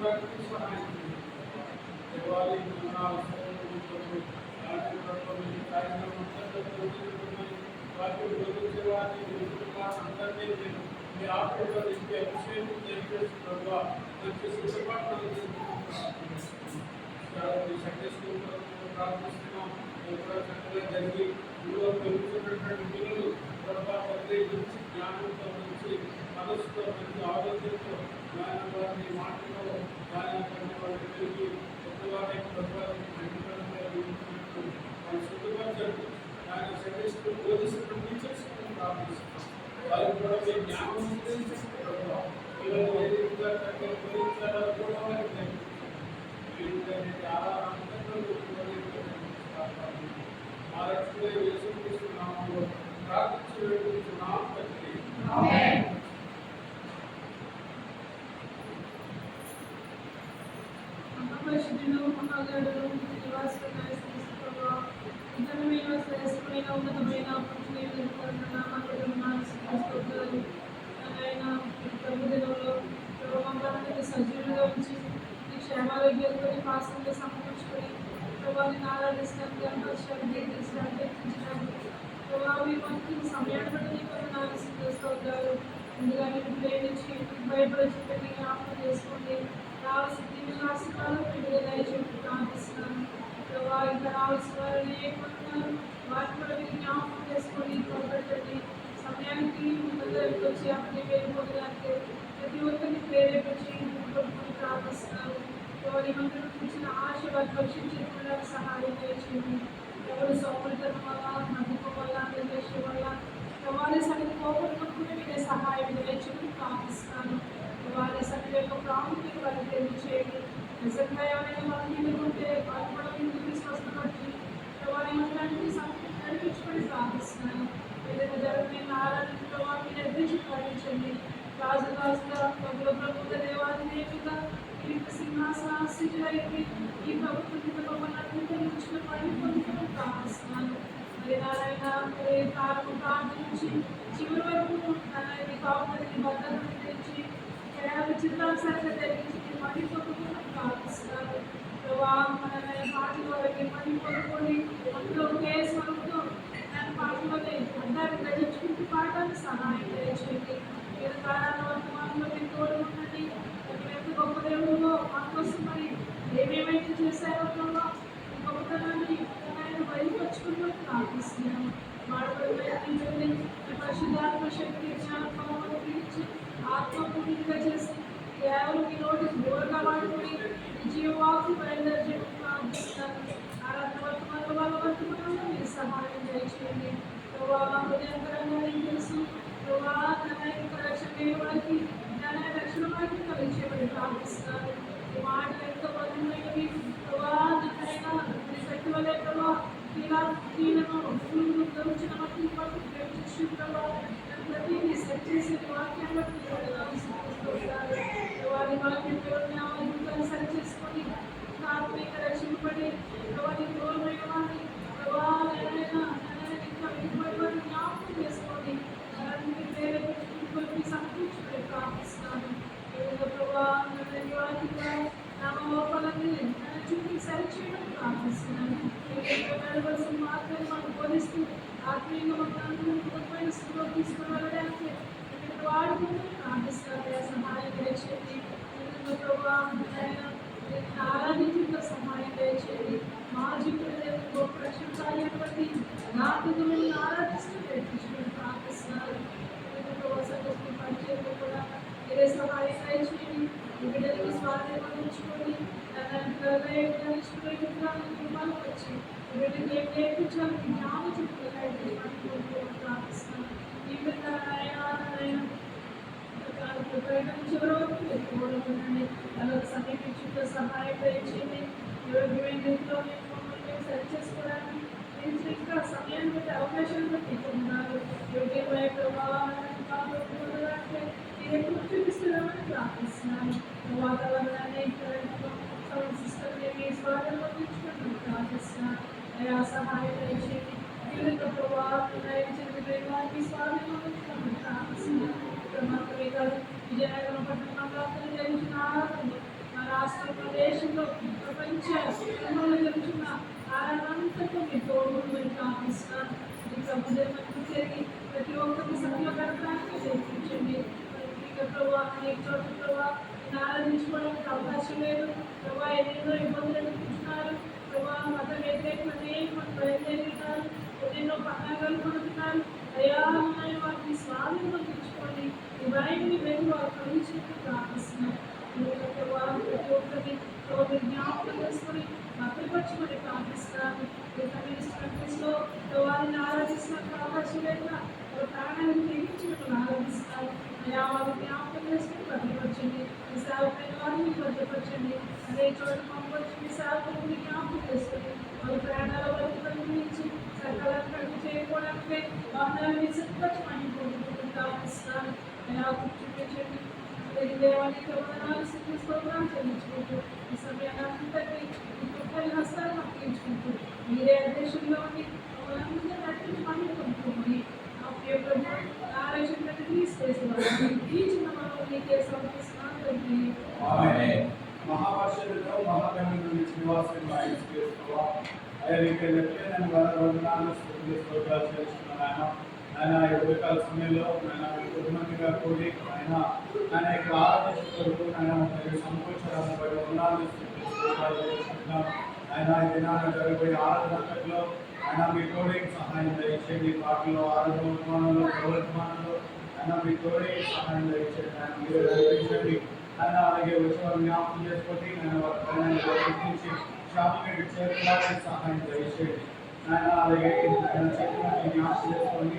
వారికి సహాయం దేవాలి వాటి గురించి అందరినీ మీ ఆశీర్వదించి అభిషేకం చేస్తున్నా మంచి సిద్ధపాటు సండే స్కూల్ ప్రార్థిస్తున్నాం కూడా చక్కగా జరిగి ఇందులో పెరుగుతున్నటువంటి పిల్లలు ప్రభా తండ్రి నుంచి జ్ఞానంతో నుంచి మనసుతో మంచి ఆలోచనతో ఆయన వారిని మాటలో ఆయన తండ్రి వారిని పెరిగి కొత్తగానే ప్రభావాన్ని వాళ్ళు శుద్ధపరచండి ఆయన సండే స్కూల్ బోధిస్తున్న టీచర్స్ ప్రార్థిస్తున్నాం వారికి కూడా మీ జ్ఞానం ప్రభావ పిల్లలు ఏ విధంగా చక్కగా బోధించాలో కూడా వారికి ఉన్నతమైన సజీవులుగా ఉంచి క్షేమారోగ్యాలతో పాసంగా సమకూర్చుకొని ప్రభావాన్ని ఆరాధిస్తానికి ప్రభావి మనకి సమయాన్ని బట్టి నీకు ఆలోచిస్తారు ముందుగా మీరు ప్రేమించి భయపడి జ్ఞాపకం చేసుకోండి రావాల్సిన దీని ఆశీర్వాదం మీరు దయచేసి ప్రార్థిస్తున్నాను ప్రభావ ఇంకా రావాల్సిన వారిని ఏమంటున్నారు వాటిని కూడా మీరు జ్ఞాపకం చేసుకొని తోడ్పడండి సమయానికి ముందుకు వచ్చి అప్పటి వెళ్ళిపోవడానికి ప్రతి ఒక్కరిని ప్రేరేపించి ప్రార్థిస్తున్నారు ఎవరి మంత్రులు కూర్చున్న ఆశ వారి పరీక్షించకుండా సహాయం చేయండి ఎవరు సౌకర్యం వల్ల నమ్మకం వల్ల నిర్దేశం వల్ల వారి సన్నిధి కోపడుకుంటే మీరే సహాయం దయచేసి ప్రార్థిస్తాను వారి సన్నిధి యొక్క ప్రాముఖ్యత వారికి తెలియచేయండి నిజంగా ఎవరైనా వాళ్ళు ఉంటే వాళ్ళు కూడా మీరు స్వస్థపడి వారి మంత్రానికి నడిపించుకొని ప్రార్థిస్తున్నాను ఏదైనా జరుగుతున్న ఆరాధనలో వారిని నిర్దేశం పాటించండి రాజుగా ప్రభుత్వ దేవాలయంగా ఈ సింహాసనాశితులైతే ఈ ప్రభుత్వం మమ్మల్ని పడిపోతున్న ప్రార్థిస్తున్నాను మరి నారాయణ ప్రార్థించి చివరి వరకు నారాయణ కాపుదరికి భద్రత తెచ్చి చిత్రాంశాలుగా జరిగించి పడిపోతున్న ప్రార్థిస్తున్నాను మన పాటల వరకు పడిపోతుకొని అందులో ఒకే స్వరంతో దాని పాటలోనే అందరిని గ్రహించుకుంటూ పాఠాన్ని సహాయం చేయండి మీరు కాలాన్ని వర్తమానంలో మీరు తోడు ఉండండి ఎంత గొప్ప దేవుడులో మాకోసం మరి ఏమేమైతే చేశారో ఈ గొప్పతనాన్ని ఆయన బయలుపరుచుకుంటూ ప్రార్థిస్తున్నాను వాడుకొని పరిశుద్ధాత్మ శక్తి జ్ఞాపకం పిలిచి ఆత్మపూర్తిగా చేసి కేవలం ఈ నోటి దూరంగా వాడుకొని జీవవాకు బయలుదేరి ప్రార్థిస్తున్నాను ఆరాధన వర్తమానంలో వాళ్ళ వర్తమానంలో మీరు సహాయం చేయండి హృదయంకరంగా నేను తెలుసు వారికి రక్షణ వారికి కలిగించేబడి ప్రార్థిస్తున్నారు ఈ మాటలు ఎంతో బలమైనవి శక్తి వల్ల క్రియలను గౌరవించిన ప్రతిదీ సెట్ చేసే వాక్యం బట్టి వారి వాక్యం సరి చేసుకొని ఆత్మీయ రక్షింపబడి వారి దూరమైన వారిని ఇంకా వెనుకబడి జ్ఞాపకం చేసుకోండి సంతృప్తి ప్రార్థిస్తున్నాను నామోపాలని చూపి సరిచేయడం ప్రార్థిస్తున్నాను మాత్రం మనం బోధిస్తూ ఆత్మీయంగా మొత్తాన్ని స్థితిలో తీసుకుని వెళ్ళడానికి వాడుకుంటూ ప్రార్థిస్తారు సహాయం దయచేయండి ఆరాధించుతో సహాయం దయచేయండి మా జీవితంలో గొప్ప రక్షించాలి నాటులను ఆరాధిస్తూ నేర్పించుకుని ప్రార్థిస్తున్నారు పరిచయంలో కూడా మీరే సహాయం దయచేయండి బిడ్డలకు స్వాధీనంచుకొని వచ్చి బిడ్డకి ఏం నేర్పించాలి జ్ఞానం చెప్తున్నారు ప్రార్థిస్తున్నాను ఈ చివరి వరకు ఎక్కువడం ఉండండి అలా సమీపించుతో సహాయం దయచేయండి యోగ్యమైన రీతిలో మమ్మల్ని సరి చేసుకోవడానికి మీరు ఇంకా సమయాన్ని బట్టి అవకాశాలు బట్టి ఉన్నారు యోగ్యమైన ప్రభావాన్ని మీరు ఎక్కువ చూపిస్తున్నామని ప్రార్థిస్తున్నాను వాతావరణాన్ని సిస్టమ్ని మీ స్వాధీనంలో తెచ్చుకుంటూ ప్రార్థిస్తున్నాను అయా సహాయం దయచేయండి వివిధ ప్రభావాన్ని స్వాధీనంలో ప్రార్థిస్తున్నాను విజయనగరం పట్టణంలో జరిగిన ఆరాధన మన రాష్ట్ర ప్రదేశంలో ప్రపంచ జరుగుతున్న ఆరాధనంతకు మీ తోడు ప్రార్థిస్తున్నాను. మీ ప్రభుత్వం జరిగి ప్రతి ఒక్కరిని సభలో గడపడానికి నేర్పించండి. ప్రభావ అనేక చోట్ల ప్రభావ ఆరాధించుకోవడానికి అవకాశం లేదు. ప్రభావ ఎన్నెన్నో ఇబ్బందులు ఎదుర్కొంటున్నారు. ప్రభావ మత వ్యతిరేకులు అనేక మంది బయలుదేరుతున్నారు. ఎన్నెన్నో పన్నాగాలు పడుతున్నారు. అయ్యా వాటిని స్వాధీనం తెచ్చుకోండి. ఈ భయాన్ని వెళ్ళి వారు కలిగించినట్టు ప్రార్థిస్తున్నారు. ప్రతి ఒక్కరిని జ్ఞాపకం చేసుకొని భద్రపరచుకొని ప్రార్థిస్తున్నాను. కంట్రీస్లో వారిని ఆరాధిస్తున్నట్టు అవకాశం లేక ప్రాణాలను తెగించినట్టు ఆరాధిస్తున్నారు. అయ్యా వారిని జ్ఞాపకం చేసుకుని భద్రపరచండి. మీ సేవపైన వారిని భద్రపరచండి. అదే చోట పంపొచ్చి మీ సేవకుని జ్ఞాపకం చేసుకుని వారి ప్రాణాల వరకు పరిగణించి సకాలం కడుపు చేయకపోవడానికి వాహనాన్ని సిద్ధపరచమని కోరుకుంటూ ప్రార్థిస్తున్నాను. అయ్యా చూపించండి. దేవానికి వందనాలు స్తోత్రాలు చెల్లించుకుంటూ ఈ సమయాన్ని మీ హస్తాలను అప్పగించుకుంటూ మీరే దేశంలో ఉండి మమ్మల్ని నటించమని కొనుక్కోమని ఆ ప్రియ ప్రభు ఆలోచన తీసుకేస్తున్నాను. ఈ చిన్న మనం నీకే సమర్పిస్తున్నాను తండ్రి. మహాపరిషత్తులో మహాగణుల నుంచి నివాసంగా చేసుకోవా అయ్యా నేను వందనాలు స్తోత్రాలు చేస్తున్నాను. ఆయన ఉదయకాల సమయంలో ఆయన కుటుంబంగా కూడి ఆయన యొక్క ఆరాధించు ఆయన సంకోచాలను బట్టి వందనాలు చేస్తున్నాను. ఆయన ఈ దినాన్ని జరగబోయే ఆరాధనలో ఆయన మీ తోడే సహాయం దయచేయండి. పాటలో ఆరాధనలో ప్రవర్తమానంలో ఆయన మీ తోడే సహాయం దయచేయండి. ఆయన మీరు నడిపించండి. ఆయన అలాగే వచ్చేవారు జ్ఞాపకం చేసుకొని ఆయన వారి గుర్తించి క్షేమంగా చేరుకోవడానికి సహాయం దయచేయండి. ఆయన అలాగే ఆయన చెప్పినట్టు జ్ఞాపకం చేసుకొని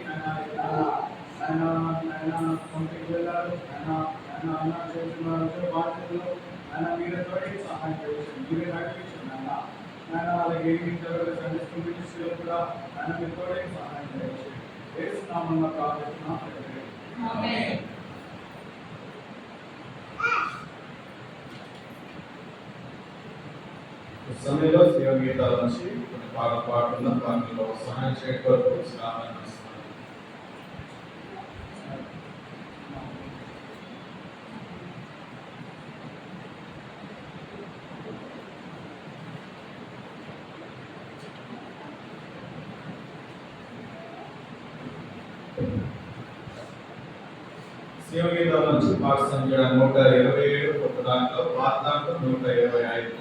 ఆయన పంపిణీ వెళ్ళారు. ఆయన చేస్తున్న బాధ్యతలు ఆయన మీరే తోడే సహాయం దయచేయండి. మీరే నడిపించండి. ఆయన అలాగే సంఘిస్తుంది కూడా ఆయన మీ తోడే సహాయం దయచేయండి. వేస్తున్నామన్న ప్రార్థన సమయంలో శివ గీతాల నుంచి కొన్ని పాటలు పాడుతున్న వాటిలో సహాయం చేయడానికి శ్రావణ శివ గీతాల నుంచి పాట సంఖ్య 127, ఒక దాంట్లో పాత దాంట్లో 125.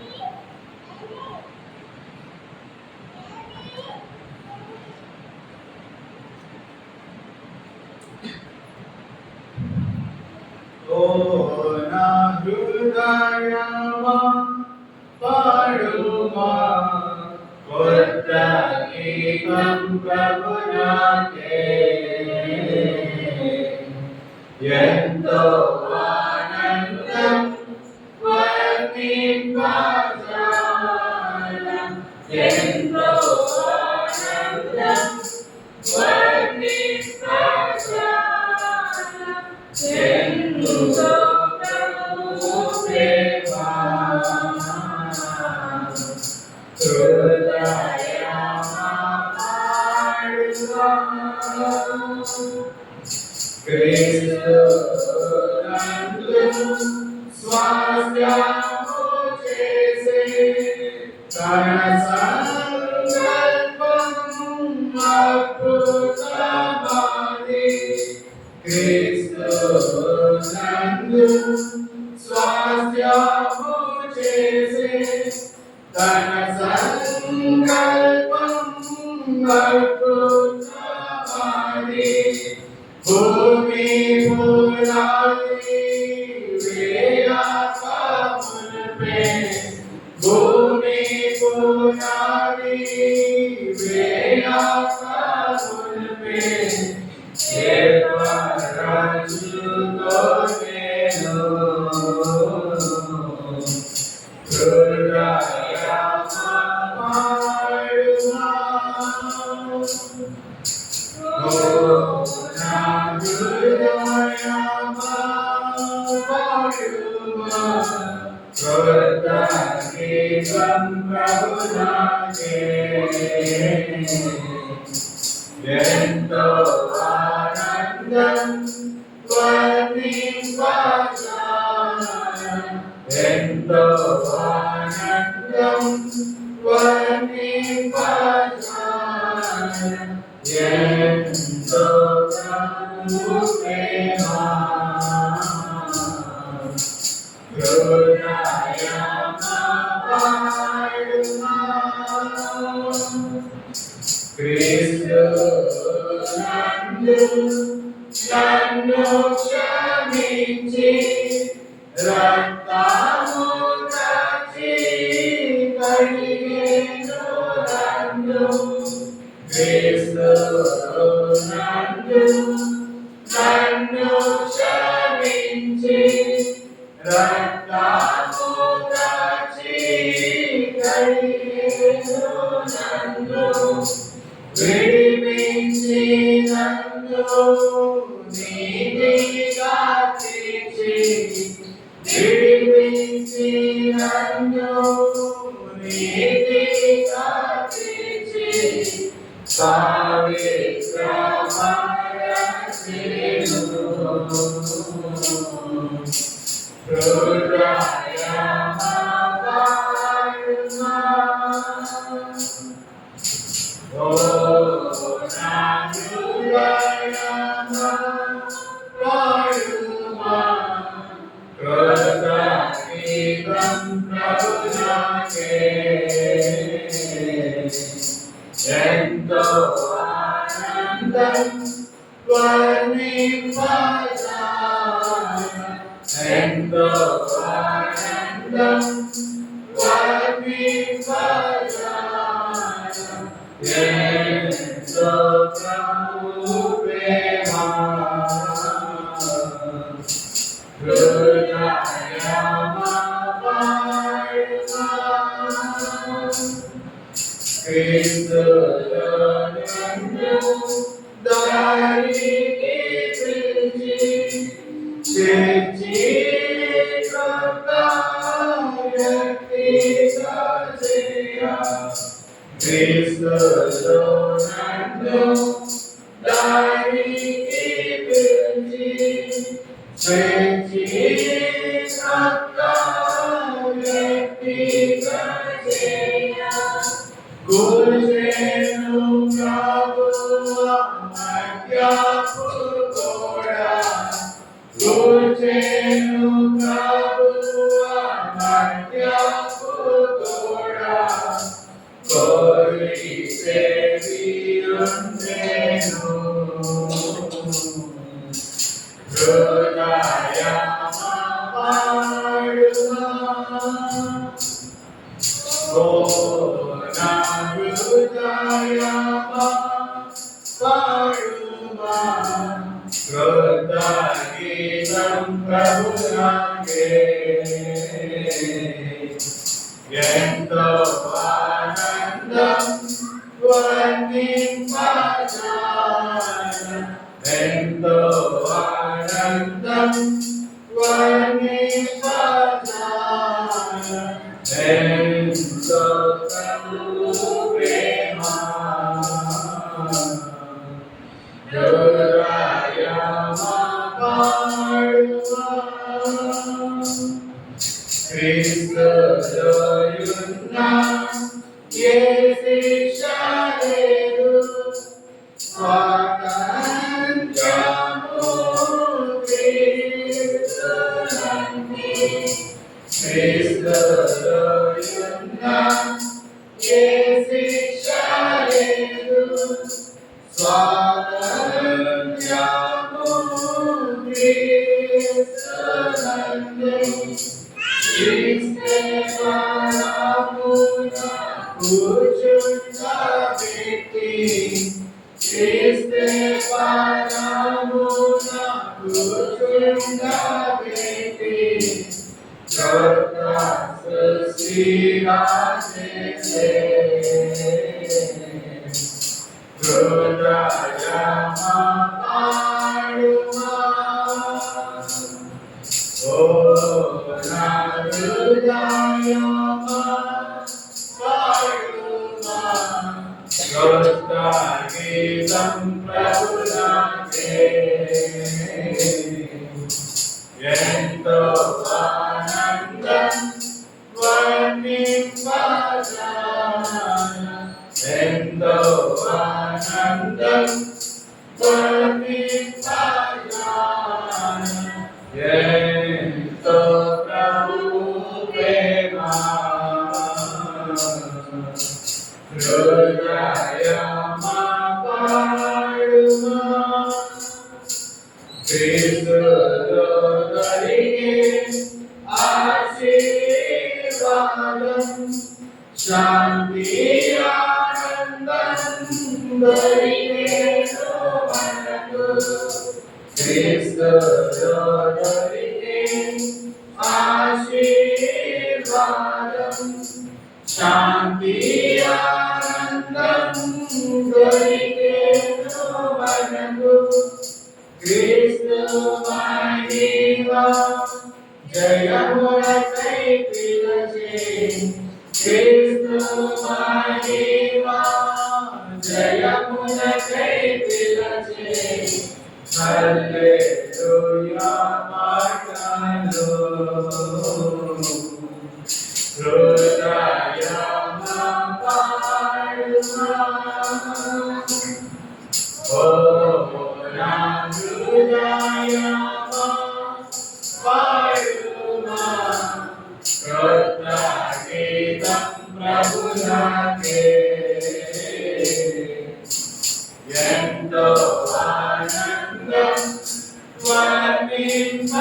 నా హృదయమా పాడుమా కొత్త గీతం ప్రభునాకే ఎంతో ఆనందం వర్ణింపజాలం ఎంతో ఆనందం వర్ణింపజాలం ఎంతో ప్రభు ప్రేమ హృదయమా పాడుమా క్రీస్తు నందు స్వాస్థ్యము చేసే తన సంకల్పం అద్భుతమది. క్రీస్తు నందు స్వాస్థ్యము చేసే తన సంకల్పం అద్భుతమది. భూమి పునాది వేయకమునుపే భూమి పునాది వేయకమునుపే ఏర్పరచుకో నేను హృదయమా పాడుమా ఎంతో ఆనందం వర్ణింపజాలం ఎంతో ఆనందం వర్ణింపజాలం ఎంతో ప్రభు ప్రేమ హృదయమపాడుమా క్రీస్తు నందు నన్ను క్షమించి రక్తము రచి కడిగెను నన్ను క్రీస్తు నందు నన్ను క్షమించి రక్తము రచి కడిగెను నన్ను విడిపించి నన్ను నీతిగా తీర్చి విడిపించి నన్ను నీతిగా తీర్చి పవిత్రమయచేను హృదయమపాడుమా ఓ నా హృదయమపాడుమా కృతజ్ఞతం ప్రభునాకే ఎంతో ఆనందం వర్ణింపజాలం ఎంతో ఆనందం వర్ణింపజాలం ఎంతో ప్రభు ప్రేమ హృదయమపాడుమా క్రీస్తులో నిన్ను దారికి పిలిచి చేర్చి కృత వ్యక్తిగా చేయ క్రీస్తులో నన్ను దారికి పిలిచి చేర్చి కృత వ్యక్తిగా చేయ గురుజేను ప్రభువా మధ్యపురుగోడా గురుజేను ప్రభువా మధ్యపురుగోడా కోరి సేవియుండెను హృదయమపాడుమా ఓ నా హృదయమపాడుమా కృతజ్ఞతం ప్రభునాకే ఎంతో ఆనందం వర్ణింపజాలం ఎంతో ఆనందం వర్ణింపజాలం ఎంతో ప్రభు ప్రేమ హృదయమపాడుమా క్రీస్తులో యున్న ఏ శిక్ష లేదు స్వాతంత్ర్యము క్రీస్తునందే క్రీస్తులో యున్న ఏ శిక్ష లేదు స్వాతంత్ర్యము క్రీస్తునందే క్రీస్తే పరమున కూర్చుండబెట్టి క్రీస్తే పరమున కూర్చుండబెట్టి చోట సృష్టిగా చేసే హృదయమపాడుమా ఓ నా హృదయమపాడుమా కృతజ్ఞతం ప్రభునాకే ఎంతో ఆనందం శాంతి ఆనందం దొరికేను మనకు క్రీస్తులో దొరికే ఆశీర్వాదం శాంతి ఆనందం దొరికేను మనకు క్రీస్తు మహిమా జయమునకై పిలిచే క్రీస్తు మహిమా జయమునకై పిలిచే హల్లెలూయా పాటలు హృదయమా పాడుమా ఓ నా హృదయమా పాడుమా కృతజ్ఞతం ప్రభునాకే ఎంతో ఆనందం వర్ణింపజాల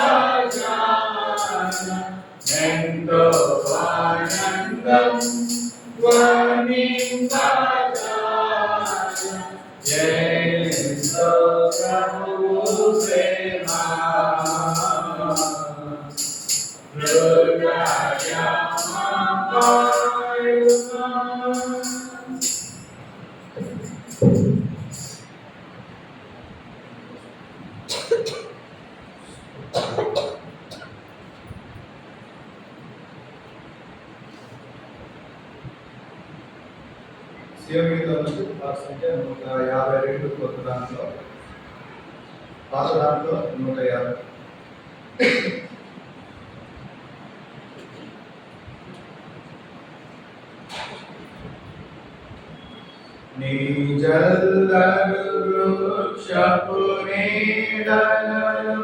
ఎంతో ఆనందం వర్ణింపజాల ఎంతో ప్రభువు ప్రేమ హృదయమా పాడుమా శివగీతం నుంచి పాట సంఖ్య 152 కొత్త దాంట్లో పాత దాంట్లో 150 నీ జల్లలు వృక్షపు నీడలలో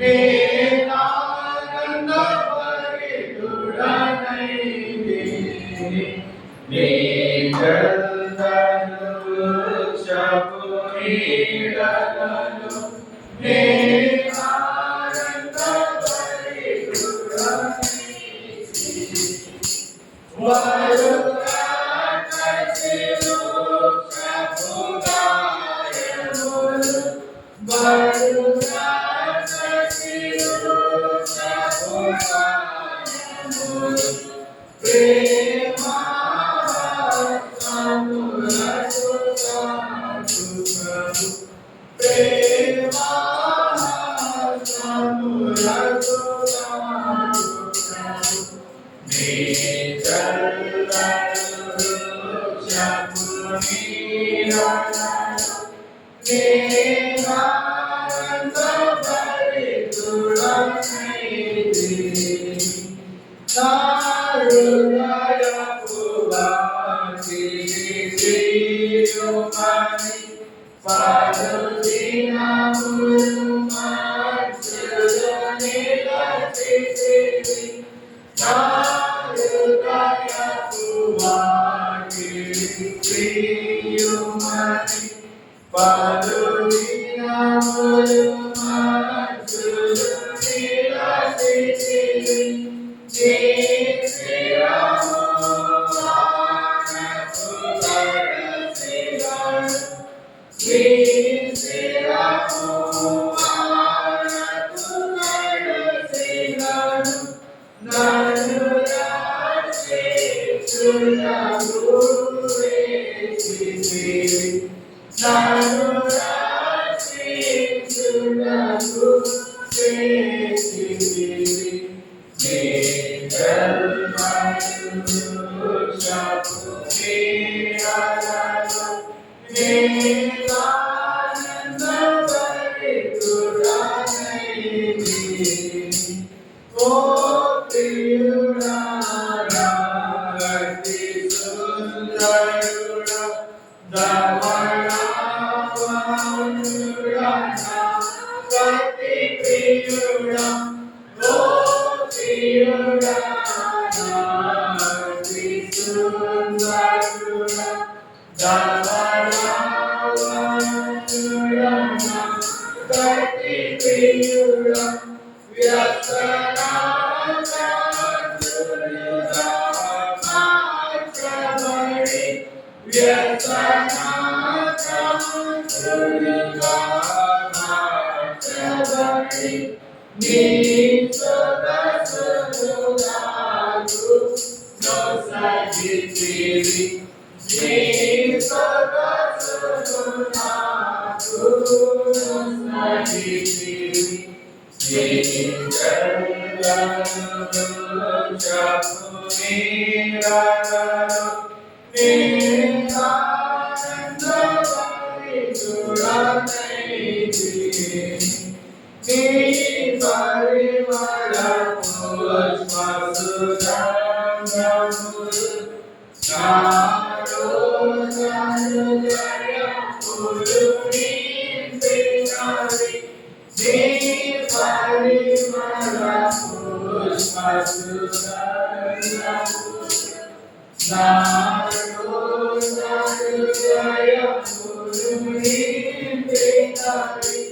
నేనానంద పరితుడనైతి నీ జల్లలు వృక్షపు నీడలలో నేనానంద పరితుడనైతి వ్యసనాత్రులుగా మార్చబడి నీ సొగసులు నాకు నొసగితివి. నీ సొగసులు నాకు నొసగితివి. నీ కరుణను చాపుని రాగను నీ ఆనందభరితుడనైతివి. నీ పరిమళ పుష్పసుగంధములు నాలో హృదయములు నింపినవి. నీ పరిమళ పుష్పసుగంధములు నాలో హృదయములు నింపినవి.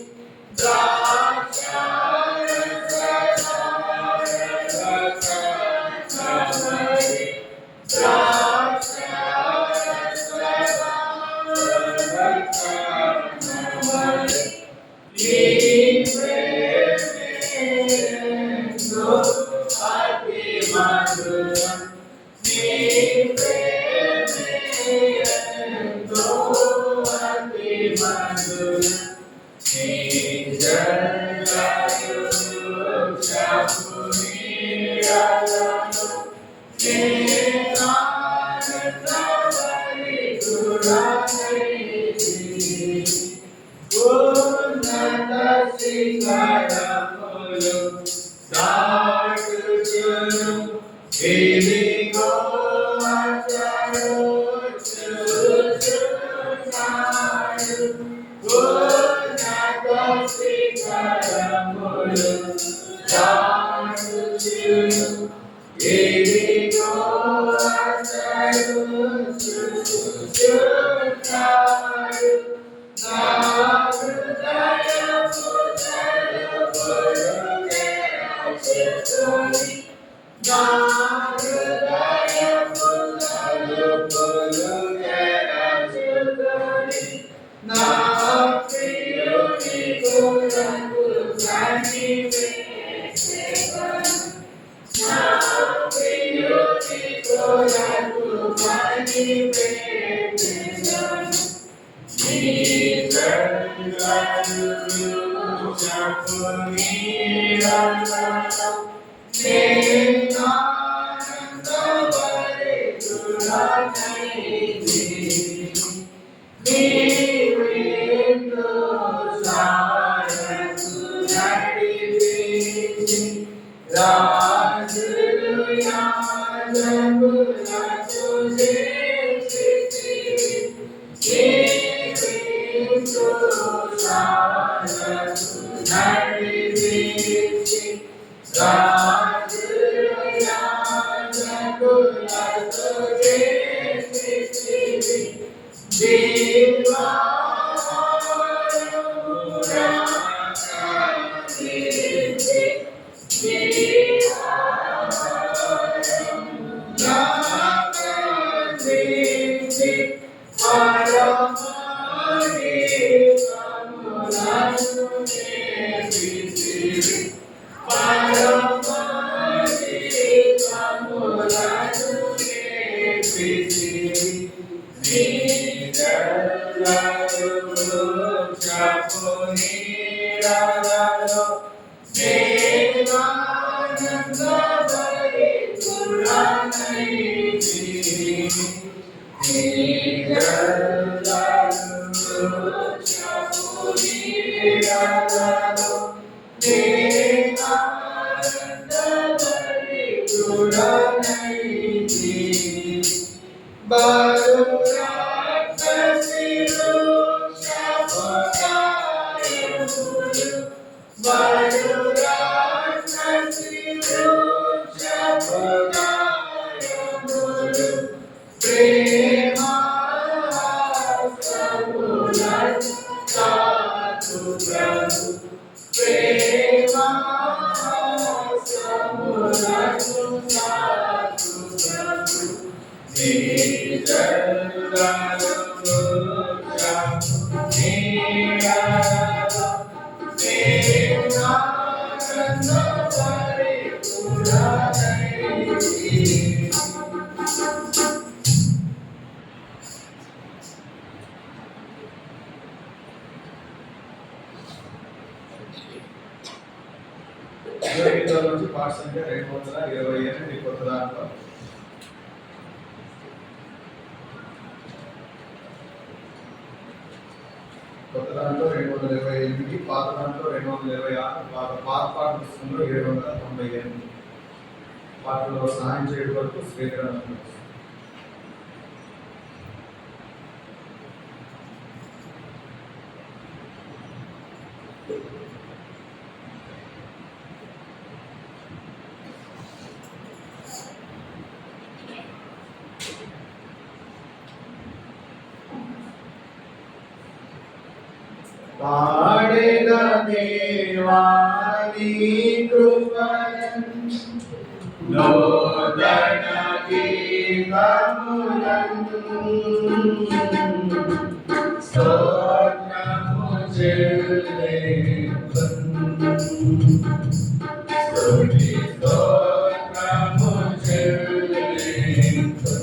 Amen. నుంచి పాట సంఖ్య 228 కొత్త దాంట్లో కొత్త దాంట్లో 228, పాత దాంట్లో 226, పాత పాట పుస్తకంలో 798 పాటలో సహాయం చేయడం వరకు స్వీకరణ. పాడెద దేవాని కృపను నూతన గీతములను స్తోత్రము చెల్లింతును స్తుతి స్తోత్రము చెల్లింతును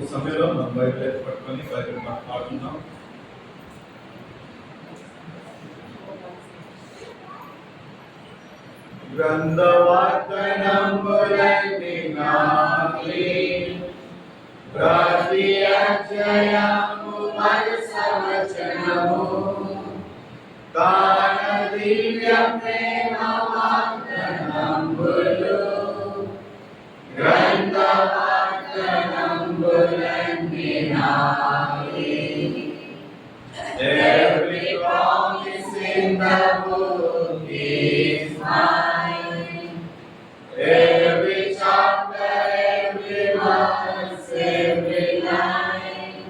ఈ సమయంలో మనం బైబిల్ పట్టుకొని బైబిల్ పాడుతున్నాం. గ్రంథవాక్యనంబులన్నీ నాకి ప్రతి అధ్యాయము వచనము దాన దివ్య ప్రేమ వాక్యనంబులు గ్రంథవాక్యనంబులన్నీ నాకి. Every promise in the book is mine. Every chapter, every verse, every line,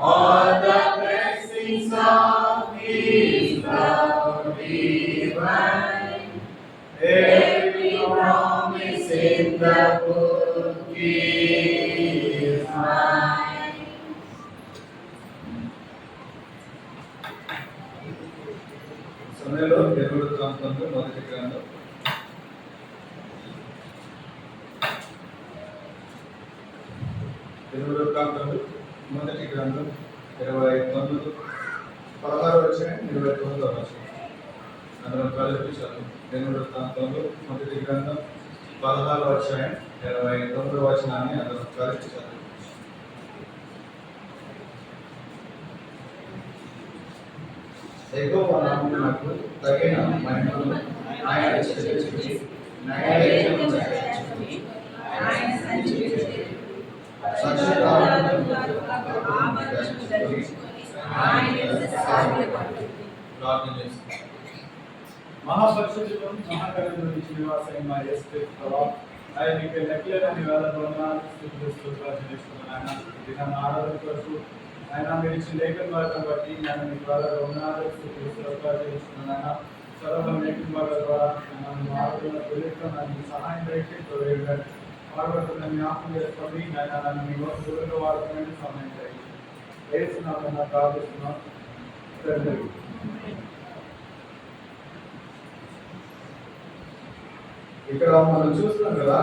all the blessings of His love divine. Every promise in the book is mine. సమయంలో దేవుడు గ్రంథంలో మొదటి గ్రంథం దేవుడు గ్రంథంలో మొదటి గ్రంథం 29 16 వచనం 29 వచనం అందరం కలిపి చదువు. దేవుడు గ్రంథంలో మొదటి గ్రంథం 16 వచనం 29 వచనాన్ని అందరం కలిపి చదువు. యెహోవా నామమునకు తగిన మహిమను ఆయన చెల్లించి నైవేద్యము చేయించుకొని ఆయన సన్నిధికి ప్రార్థన చేస్తాం. మహాపరిశుద్ధుడు మహాకరుణుడు శ్రీనివాసయ్య మా యేసు ప్రభా ఆయన మీకు లెక్కలేని వేల చేస్తున్నాను. దినాన్ని ఆరాధన కొరకు ఆయన మీరు ఇచ్చిన లేఖన భాగం బట్టి నేను మీ ద్వారా చేస్తున్నాను. సర్వం లేఖన భాగం ద్వారా నన్ను ఆరాధన తెలియక నన్ను సహాయం చేసి పాల్గొంటున్న జ్ఞాపకం చేసుకోండి. నేను నన్ను మీ దూరంగా వాడుకునే సమయం చేయండి. వేస్తున్నాను ప్రార్థిస్తున్నాను. ఇక్కడ మనం చూస్తున్నాం కదా,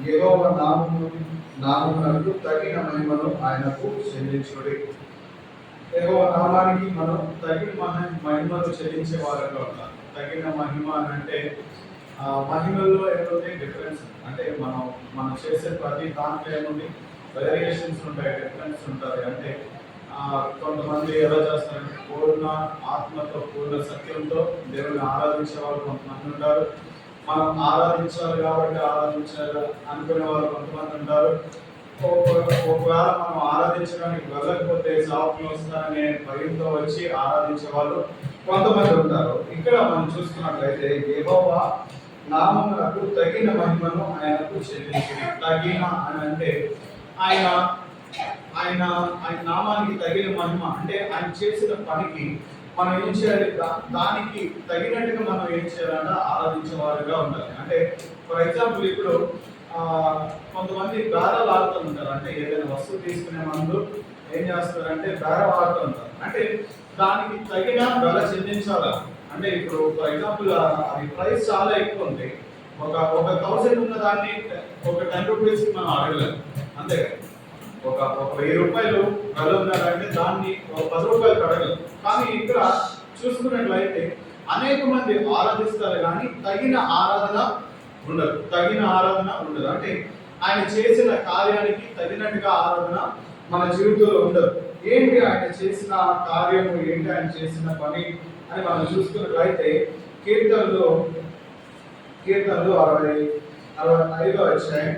యెహోవా నామమునకు తగిన మహిమను ఆయనకు చెల్లించుడి. యెహోవా నామానికి మనం తగిన మహిమను చెల్లించే వారంగా ఉంటాం. తగిన మహిమ అని అంటే మహిమల్లో ఏముంది డిఫరెన్స్ అంటే మనం చేసే ప్రతి దాంట్లో ఏముంది వేరియేషన్స్ ఉంటాయి, డిఫరెన్స్ ఉంటుంది. అంటే కొంతమంది ఎలా చేస్తారంటే పూర్ణ ఆత్మతో పూర్ణ సత్యంతో దేవుని ఆరాధించే వాళ్ళు కొంతమంది ఉంటారు. మనం ఆరాధించాలి కాబట్టి ఆరాధించాలి అనుకునే వాళ్ళు కొంతమంది ఉంటారు. ఒకవేళ మనం ఆరాధించడానికి వెళ్ళకపోతే సాకులు వస్తారనే భయంతో వచ్చి ఆరాధించే వాళ్ళు కొంతమంది ఉంటారు. ఇక్కడ మనం చూసుకున్నట్లయితే యెహోవా నామమునకు తగిన మహిమను ఆయనకు చెల్లించింది. తగిన అని అంటే ఆయన ఆయన ఆయన నామానికి తగిన మహిమ అంటే ఆయన చేసిన పనికి మనం ఏం చేయాలి, దానికి తగినట్టుగా మనం ఏం చేయాలంటే ఆరాధించే వారుగా ఉండాలి. అంటే ఫర్ ఎగ్జాంపుల్ ఇప్పుడు కొంతమంది బేరాలు ఆడుతూ ఉంటారు. అంటే ఏదైనా వస్తువు తీసుకునే ముందు ఏం చేస్తారంటే బేరం ఆడుతూ ఉంటారు. అంటే దానికి తగిన వెల చెల్లించాలా. అంటే ఇప్పుడు ఫర్ ఎగ్జాంపుల్ అది ప్రైస్ చాలా ఎక్కువ ఉంది. ఒక 1000 ఉన్న దాన్ని ఒక 10 రూపీస్ మనం అడగలేము. అంతే ఒక 1000 రూపాయలు వెల ఉన్నారంటే దాన్ని ఒక 10 రూపాయలు అడగలేము. కానీ ఇక్కడ చూసుకున్నట్లయితే అనేక మంది ఆరాధిస్తారు కానీ తగిన ఆరాధన ఉండదు. తగిన ఆరాధన ఉండదు. అంటే ఆయన చేసిన కార్యానికి తగినట్టుగా ఆరాధన మన జీవితంలో ఉండదు. ఏంటి ఆయన చేసిన కార్యము, ఏంటి ఆయన చేసిన పని అని మనం చూసుకున్నట్లయితే కీర్తనలు 65వ అధ్యాయం,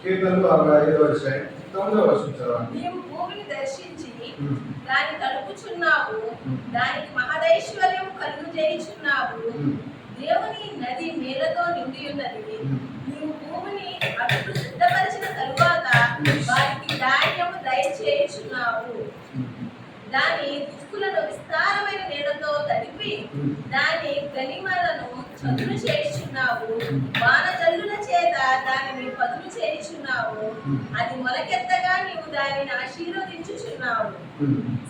కీర్తనలు 65వ అధ్యాయం 9వ వచనం చదవండి. నీవు భూమిని దర్శించి దాన్ని తడుపుచున్నావు, దానికి మహదైశ్వర్యం కలుగు చేయుచున్నావు. దేవుని నది నీళ్లతో నిండి ఉన్నది. నీవు భూమిని అట్లు సిద్ధపరిచిన తరువాత వారికి ధాన్యము దయచేయుచున్నావు. దాని దిక్కులను విస్తారమైన నీళ్లతో తడిపి దాని గనిమలను చదును చేయుచున్నావు. వానజల్లుల చేత దానిని పదును చేయుచున్నావు. అది మొలకెత్తగా నీవు దానిని ఆశీర్వదించుచున్నావు.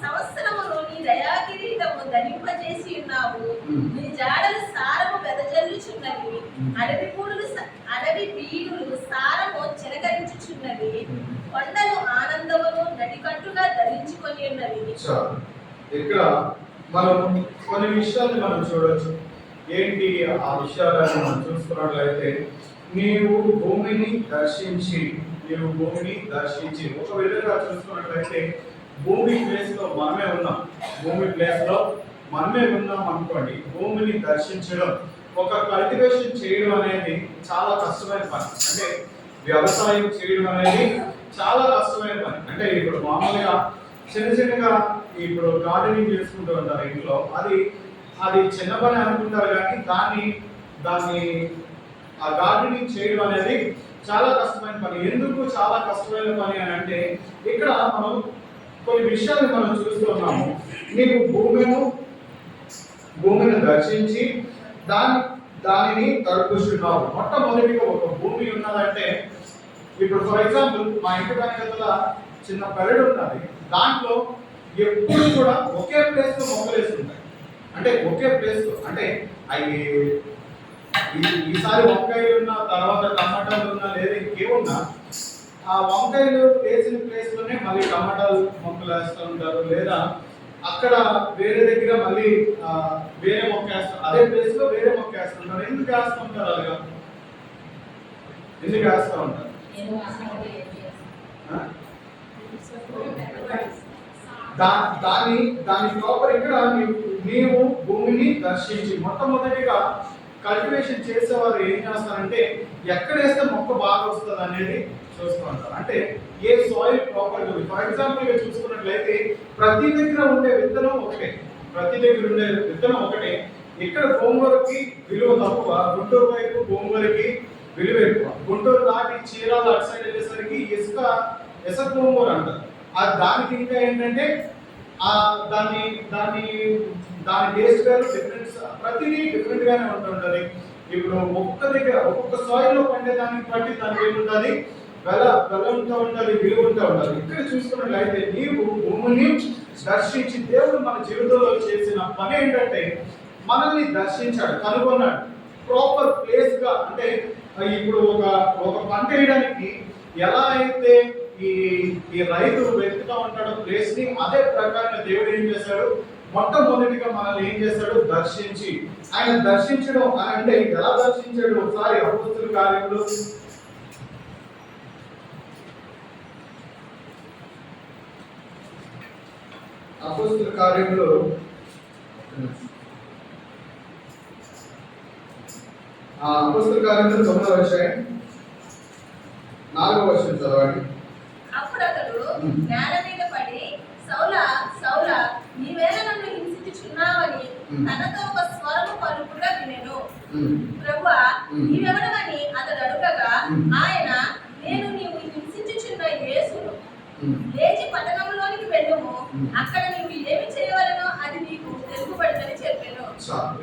సంవత్సరమును నీ దయాకిరీటము ధరింపజేసి ఉన్నావు. నీ జాడలు సారము వెదజల్లుచున్నవి. అడవి బీడులు సారము చిలకరించుచున్నవి. కొండలు ఆనందమును నడికట్టుగా ధరించుకొని ఉన్నవి. ఇక్కడ మనం కొన్ని విషయాలు మనం చూడొచ్చు. ఏంటి ఆ విషయాలను మనం చూసుకున్నట్లయితే నీవు భూమిని దర్శించి ఒక విధంగా చూసుకున్నట్లయితే భూమి ప్లేస్ లో మనమే ఉన్నాం అనుకోండి. భూమిని దర్శించడం, ఒక కల్టివేషన్ చేయడం అనేది చాలా కష్టమైన పని. అంటే వ్యవసాయం చేయడం అనేది చాలా కష్టమైన పని. అంటే ఇప్పుడు మామూలుగా చిన్నగా ఇప్పుడు గార్డెనింగ్ చేసుకుంటూ ఉంటారు ఇంట్లో. అది చిన్న పని అనుకుంటారు కానీ దాన్ని ఆ గార్డెనింగ్ చేయడం అనేది చాలా కష్టమైన పని. ఎందుకు చాలా కష్టమైన పని అని అంటే ఇక్కడ మనం కొన్ని విషయాలు మనం చూస్తున్నాము. నీవు భూమిని దర్శించి దానిని తడుపుచున్నావు. మొట్టమొదటిగా ఒక భూమి ఉన్నదంటే ఇప్పుడు ఫర్ ఎగ్జాంపుల్ మా ఇంటి వెనకాల చిన్న పెరడు ఉన్నది. దాంట్లో ఎప్పుడు కూడా ఒకే ప్లేస్ లో మొక్కలు వేస్తుంటాయి. అంటే ఒకే ప్లేస్ లో అంటే అవి ఈసారి వంకాయలు ఉన్నా, తర్వాత టమాటాలు ఉన్నా, లేదా ఇంకేమున్నా ఆ వంకాయలు వేసిన ప్లేస్ లోనే మళ్ళీ టమాటాలు మొక్కలు వేస్తూ ఉంటారు. లేదా అక్కడ వేరే దగ్గర మళ్ళీ వేరే మొక్క వేస్తారు. అదే ప్లేస్ లో వేరే మొక్క వేస్తుంటారు. ఎందుకు వేస్తూ ఉంటారు? అలాగా ఎందుకు వేస్తూ ఉంటారు? దాని ప్రాపర్ ఇక్కడ నీవు భూమిని దర్శించి మొట్టమొదటిగా కల్టివేషన్ చేసేవారు ఏం చేస్తారంటే ఎక్కడ వేస్తే మొక్క బాగా వస్తుంది అనేది చూస్తూ ఉంటారు. అంటే ఏ సాయిల్ ప్రాపర్. ఫర్ ఎగ్జాంపుల్ గా చూసుకున్నట్లయితే ప్రతి దగ్గర ఉండే విత్తనం ఒకటే. ఇక్కడ గోంగూరకి విలువ తక్కువ, గుంటూరు వైపు గోంగూరకి విలువ ఎక్కువ. గుంటూరు దాటి చీరాల అటు సైడ్ వెళ్ళేసరికి ఇసుక గోంగూర అంటారు. దానికి ఇంకా ఏంటంటే దాని టేస్ట్ వేరు, డిఫరెన్స్ ప్రతిదీ డిఫరెంట్ గానే ఉంటుంటది. ఇప్పుడు ఒక్కొక్క సాయిల్ లో పండే దానికి బట్టి దానికి ఏముంటుంది, వెల ఉంటూ ఉండాలి, విలువ ఉంటూ ఉండాలి. ఇక్కడ చూసుకున్నట్లయితే నీవు భూమిని దర్శించి, దేవుడు మన జీవితంలో చేసిన పని ఏంటంటే మనల్ని దర్శించాడు, కనుగొన్నాడు. ప్రాపర్ ప్లేస్ గా అంటే ఇప్పుడు ఒక పంట వేయడానికి ఎలా అయితే ఈ రైతు వెతుకుతా ఉంటాడో ప్లేస్ ని, అదే ప్రకారంగా దేవుడు ఏం చేశాడు, మొట్టమొదటిగా మనల్ని ఏం చేశాడు, దర్శించి. ఆయన దర్శించడం అని అంటే ఎలా దర్శించాడు? ఒకసారి అపోస్తలుల కార్యములు అపోస్తల కార్యములు అపోస్తల కార్యములు 9వ అధ్యాయం 4వ వచనం చదవండి. అప్పుడు అతడు నేల మీద పడి సౌలా సౌలా నీవేళ నన్ను హింసించుచున్నావని తనతో ఒక స్వరము పలుకుగా వినెను. ప్రభువా నీవెవడవని అతడు అడుగగా ఆయన నేను నీవు హింసించుచున్న యేసును లేచి పట్టణంలోనికి వెళ్ళుము, అక్కడ నీవు ఏమి చేయవలనో అది నీకు తెలుపబడుతుందని చెప్పాను.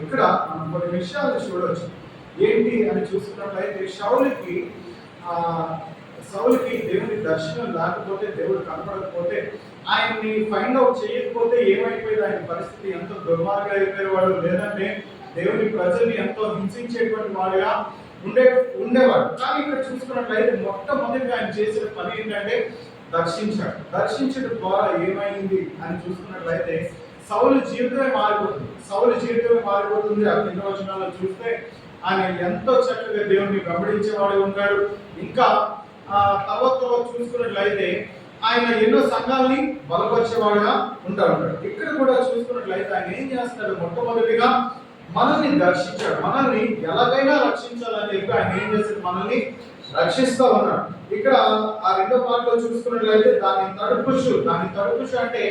ఇక్కడ మనం కొన్ని విషయాలు చూడవచ్చు. ఏంటి అని చూసుకున్నట్లయితే సౌలుకి దేవుని దర్శనం లేకపోతే, దేవుడు కనపడకపోతే, ఆయన్ని ఫైండ్ అవుట్ చేయకపోతే ఏమైపోయేది, ఆయన పరిస్థితి ఎంతో దుర్మార్గం అయిపోయేవాడు, లేదంటే దేవుని ప్రజల్ని ఎంతో హింసించేటువంటి వాడుగా ఉండేవాడు. కానీ ఇక్కడ చూసుకున్నట్లయితే మొట్టమొదటిగా ఆయన చేసిన పని ఏంటంటే దర్శించడం ద్వారా ఏమైంది అని చూసుకున్నట్లయితే సౌలు జీవితమే మారిపోతుంది. ఆ కింద వచనాల్లో చూస్తే ఆయన ఎంతో చక్కగా దేవుడిని వెంబడించేవాడు ఉంటాడు. ఇంకా తర్వాత చూసుకున్నట్లయితే ఆయన ఎన్నో సంఘాలని బలపరిచేవాడుగా ఉంటాడు. ఇక్కడ కూడా చూసుకున్నట్లయితే ఆయన ఏం చేస్తాడు, మొట్టమొదటిగా మనల్ని దర్శించాడు. మనల్ని ఎలాగైనా రక్షించాలని చెప్పి ఆయన ఏం చేస్తాడు, మనల్ని రక్షిస్తూ ఉన్నాడు. ఇక్కడ ఆ రెండో పాటలో చూసుకున్నట్లయితే దాని తడుపుషు అంటే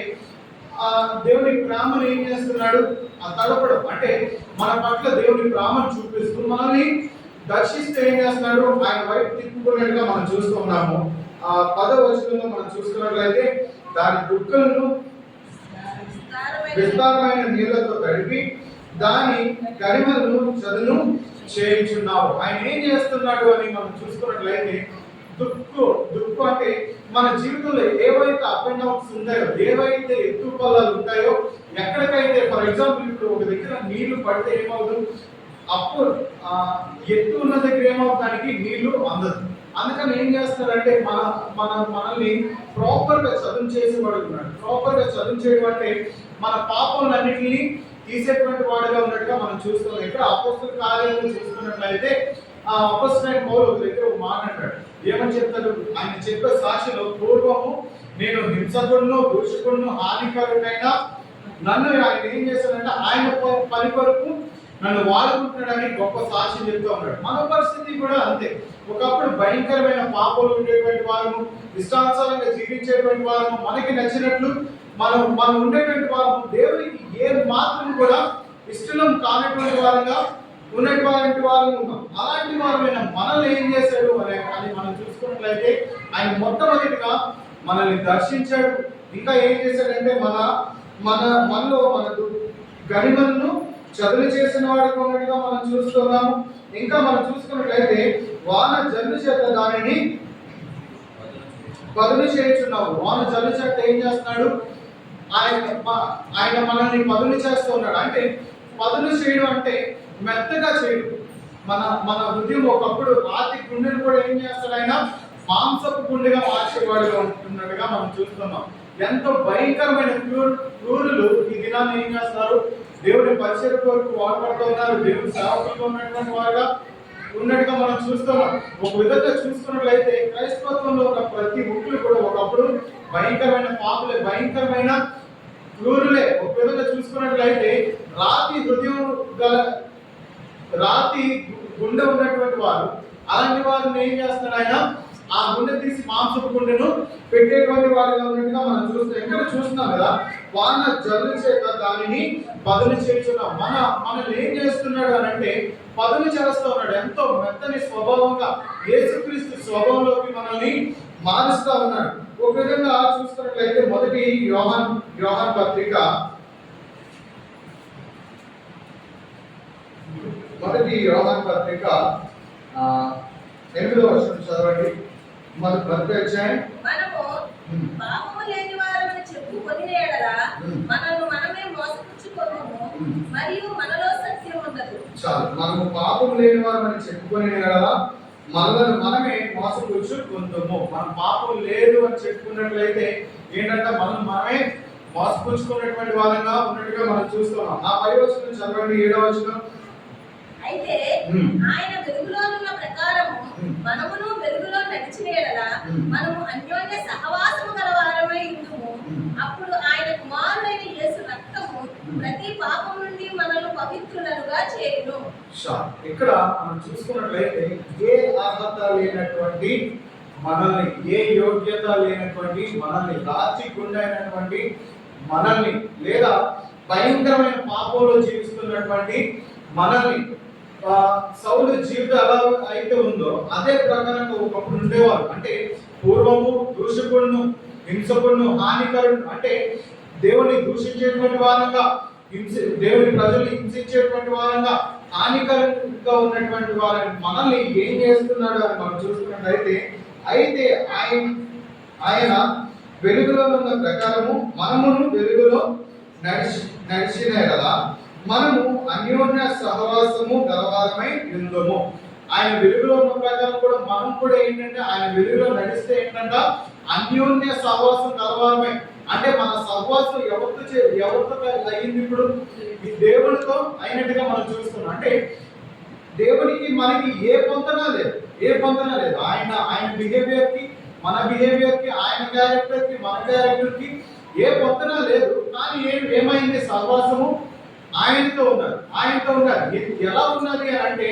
ఆ దేవుని ప్రేమను ఏం చేస్తున్నాడు, ఆ తడపడం అంటే మన పట్ల దేవుని ప్రేమను చూపిస్తూ మనల్ని దర్శిస్తే ఏం చేస్తున్నాడు, ఆయన వైపు తిప్పుకున్నట్టుగా మనం చూస్తున్నాము. ఆ 10వ వచనంలో మనం చూసుకున్నట్లయితే దాని దుఃఖలను విస్తారమైన నీళ్లతో తడిపి దాని గరిమలను చదును చేయించున్నావు. ఆయన ఏం చేస్తున్నాడు అని మనం చూసుకున్నట్లయితే దుఃఖం అంటే మన జీవితంలో ఏవైతే అప్ అండ్ డౌన్స్ ఉంటాయో, ఏవైతే ఎత్తు పల్లాలు ఉంటాయో, ఎక్కడికైతే ఫర్ ఎగ్జాంపుల్ ఇప్పుడు ఒక దగ్గర నీళ్లు పడితే ఏమవుతుంది, అప్పుడు ఎత్తు ఉన్న దగ్గర ఏమవుతానికి నీళ్లు అందదు. అందుకని ఏం చేస్తారంటే మనల్ని ప్రాపర్గా చదువు చేసేవాడు ఉన్నాడు. ప్రాపర్గా చదువు చేయడం అంటే మన పాపములన్నింటినీ తీసేటువంటి వాడుగా ఉన్నట్టుగా మనం చూస్తున్నాం. ఇక్కడ అపోస్తల కార్యాలను చూసుకున్నట్లయితే ఆ అపోస్తలైన పౌలు ఒక దగ్గర ఒక మాట అంటాడు. ఏమని చెప్తాడు, ఆయన చెప్పే సాక్షిలో పూర్వము నేను హింసకుడును దూషకుడును హానికరుడైనా నన్ను ఆయన ఏం చేశాడంటే ఆయన పని కొరకు నన్ను వాడుకుంటున్నాడని గొప్ప సాక్షి చెప్తూ ఉన్నాడు. మన పరిస్థితి కూడా అంతే. ఒకప్పుడు భయంకరమైన పాపలు ఉండేటువంటి వారము, ఇష్టానుసారంగా జీవించేటువంటి వారము, మనకి నచ్చినట్లు మనం ఉండేటువంటి వారము, దేవునికి ఏ మాత్రం కూడా ఇష్టం కానటువంటి వారంగా ఉన్నటువంటి వారు ఉన్నాం. అలాంటి వారమైన మనల్ని ఏం చేశాడు అని మనం చూసుకున్నట్లయితే ఆయన మొట్టమొదటిగా మనల్ని దర్శించాడు. ఇంకా ఏం చేశాడంటే మనలో మనకు గరిమలను చదువు చేసిన వాడికి ఉన్నట్టుగా మనం చూస్తున్నాము. ఇంకా మనం చూసుకున్నట్లయితే వాన జల్లు చేత దానిని పదును చేయుచున్నావు. వాన జల్లు చేత ఏం చేస్తున్నాడు, ఆయన మనల్ని పదును చేస్తూ ఉన్నాడు. అంటే పదును చేయడం అంటే మెత్తగా చేయడం. మన హృదయం ఒకప్పుడు రాతి గుండెను కూడా ఏం చేస్తాడు, ఆయన మాంసపు గుండెగా మార్చేవాడుగా ఉంటున్నట్టుగా మనం చూస్తున్నాం. ఎంతో భయంకరమైన క్రూరులు ఈ దినాన్ని ఏం చేస్తున్నారు, దేవుడి పరిచయ కొరకు వాడబడుతూ ఉన్నారు. దేవుడి సేవకులుగా ఉన్నటువంటి వారుగా ఉన్నట్టుగా మనం చూస్తున్నాం. ఒక విధంగా చూసుకున్నట్లయితే క్రైస్తవంలో ఉన్న ప్రతి ఒక్కరు కూడా ఒకప్పుడు భయంకరమైన పాపులే, భయంకరమైన క్రూరులే. ఒక విధంగా చూసుకున్నట్లయితే రాతి గుండె ఉన్నటువంటి వారు, అలాంటి వారిని ఏం చేస్తున్నాడు ఆయన, ఆ గుండె తీసి మాంసపు గుండెను పెట్టేటువంటి వారిగా ఉన్నట్టుగా మనం చూస్తున్నాం కదా. వాన జల్లు చేత దానిని పదును చేస్తున్నాం. మనల్ని ఏం చేస్తున్నాడు అని అంటే పదును చేస్తూ ఉన్నాడు. ఎంతో మెత్తని స్వభావంగా యేసుక్రీస్తు స్వభావంలోకి మనల్ని మారుస్తూ ఉన్నాడు. ఒక విధంగా చూసుకున్నట్లయితే మొదటి యోహాను పత్రిక 8వ వచనం చదవండి. మొదటి అధ్యాయం. మనము పాపము లేని వారమని చెప్పుకొని ఎడలా మనల్ని మనమే మోసపుచ్చుకొనుము, మరియు మనలో సత్యం ఉండదు. చాలు, మనము పాపం లేని వారమని చెప్పుకొని ఎడలా మనల్ని మనమే మోసపుచ్చుకుంటాము. మనం పాపం లేదు అని చెప్పుకున్నట్లయితే ఏంటంటే మనమే మోసపుచ్చుకున్నటువంటి వారంగా ఉన్నట్టుగా మనం చూస్తున్నాం. ఆ 10వ వచనం చదవండి. 7వ వచనం. అయితే ఆయన వెలుగులో ఉన్న ప్రకారము మనమును వెలుగులో నడిచిన ఎడల మనము అన్యోన్య సహవాసము గల వారమై ఉందుము. అప్పుడు ఆయన కుమారుడైన పలుకుగా చేయును. ఇక్కడ మనం చూసుకున్నట్లయితే ఏ అర్హత లేనటువంటి మనల్ని, ఏ యోగ్యత లేనటువంటి మనల్ని, రాతి గుండైనటువంటి మనల్ని, లేదా భయంకరమైన పాపంలో జీవిస్తున్నటువంటి మనల్ని, సౌలు జీవితం ఎలా అయితే ఉందో అదే ప్రకారంగా ఒకప్పుడు ఉండేవారు. అంటే పూర్వము దూషకుడును, హింసకుడును, హానికరుడు, అంటే దేవుని దూషించేటువంటి వారంగా, దేవుని ప్రజల్ని హింసించేటువంటి వారంగా, హానికరంగా ఉన్నటువంటి వారిని మనల్ని ఏం చేస్తున్నాడు అని మనం చూసుకున్నట్లయితే, అయితే ఆయన వెలుగులో ఉన్న ప్రకారము మనమును వెలుగులో నడిచిన కదా మనము అన్యోన్య సహవాసము గలవారమై ఉందము. ఆయన వెలుగులో ఉన్న ప్రకారం కూడా మనం కూడా ఏంటంటే ఆయన వెలుగులో నడిస్తే ఏంటంటే అన్యోన్య సహవాసం గలవారమై, అంటే మన సహవాసం ఎవరితో అయింది? ఇప్పుడు ఈ దేవుడితో అయినట్టుగా మనం చూస్తున్నాం. అంటే దేవునికి మనకి ఏ పొంతన లేదు. ఆయన బిహేవియర్ కి మన బిహేవియర్ కి, ఆయన క్యారెక్టర్ కి మన క్యారెక్టర్ కి ఏ పొంతన లేదు. కానీ ఏమైంది? సహవాసము ఆయనతో ఉన్నారు. ఎలా ఉన్నది అని అంటే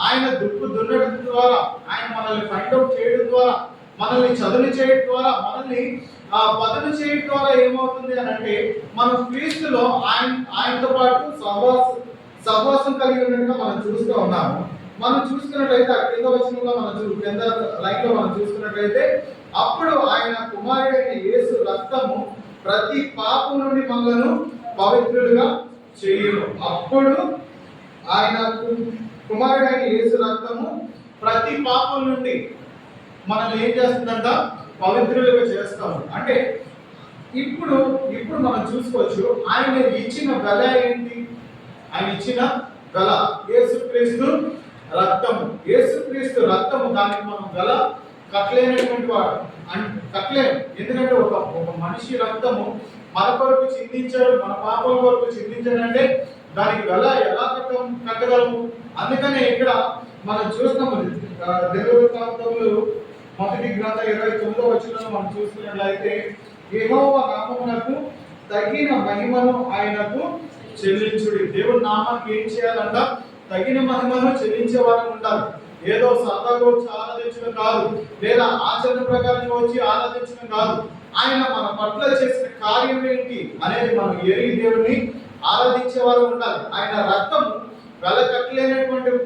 ఆయన దుక్కు దున్నడం ద్వారా, ఆయన మనల్ని ఫైండ్ అవుట్ చేయడం ద్వారా, మనల్ని చదువు చేయడం ద్వారా, మనల్ని పదును చేయడం ద్వారా ఏమవుతుంది అని అంటే మనం క్రీస్తులో ఆయనతో పాటు సహవాసం కలిగి ఉన్నట్టుగా మనం చూస్తూ ఉన్నాము. మనం చూసుకున్నట్లయితే ఆ కింద వచనంలో కింద లైన్ లో మనం చూసుకున్నట్లయితే, అప్పుడు ఆయన కుమారుడైన యేసు రక్తము ప్రతి పాపం నుండి మనలను పవిత్రులుగా చేయును. అప్పుడు ఆయన కుమారుడైన యేసు రక్తము ప్రతి పాపం నుండి మనల్ని ఏం చేస్తుందంట? పవిత్రులుగా చేస్తాము. అంటే ఇప్పుడు మనం చూసుకోవచ్చు ఆయన ఇచ్చిన వెల ఏంటి? ఆయన ఇచ్చిన వెల యేసుక్రీస్తు రక్తము. దానికి మనం వెల కట్టలేనటువంటి వాడు, కట్టలేము. ఎందుకంటే ఒక మనిషి రక్తము మన కొరకు చిందించాడు, మన పాపల కొరకు చిందించాడు అంటే దానికి వెల ఎలా కట్టగలము? అందుకనే ఇక్కడ మనం చూస్తాము దినవృత్తాంతములు 1వ గ్రంథం 29వ వచనంలో మనం చూస్తున్నట్లయితే, యెహోవా నామమునకు తగిన మహిమను ఆయనకు చెల్లించుడి. దేవుడి నామానికి ఏం చేయాలంట? తగిన మహిమను చెల్లించే వారు ఉండాలి. ఏదో సరదాగా వచ్చి ఆరాధించడం కాదు, లేదా ఆచరణ ప్రకారంగా వచ్చి ఆరాధించడం కాదు. ఆయన మన పట్ల చేసిన కార్యం ఏంటి అనేది మనం ఎరిగి దేవుడిని ఆరాధించే వారు ఉండాలి. ఆయన రక్తం వెల కట్టలేనటువంటిది.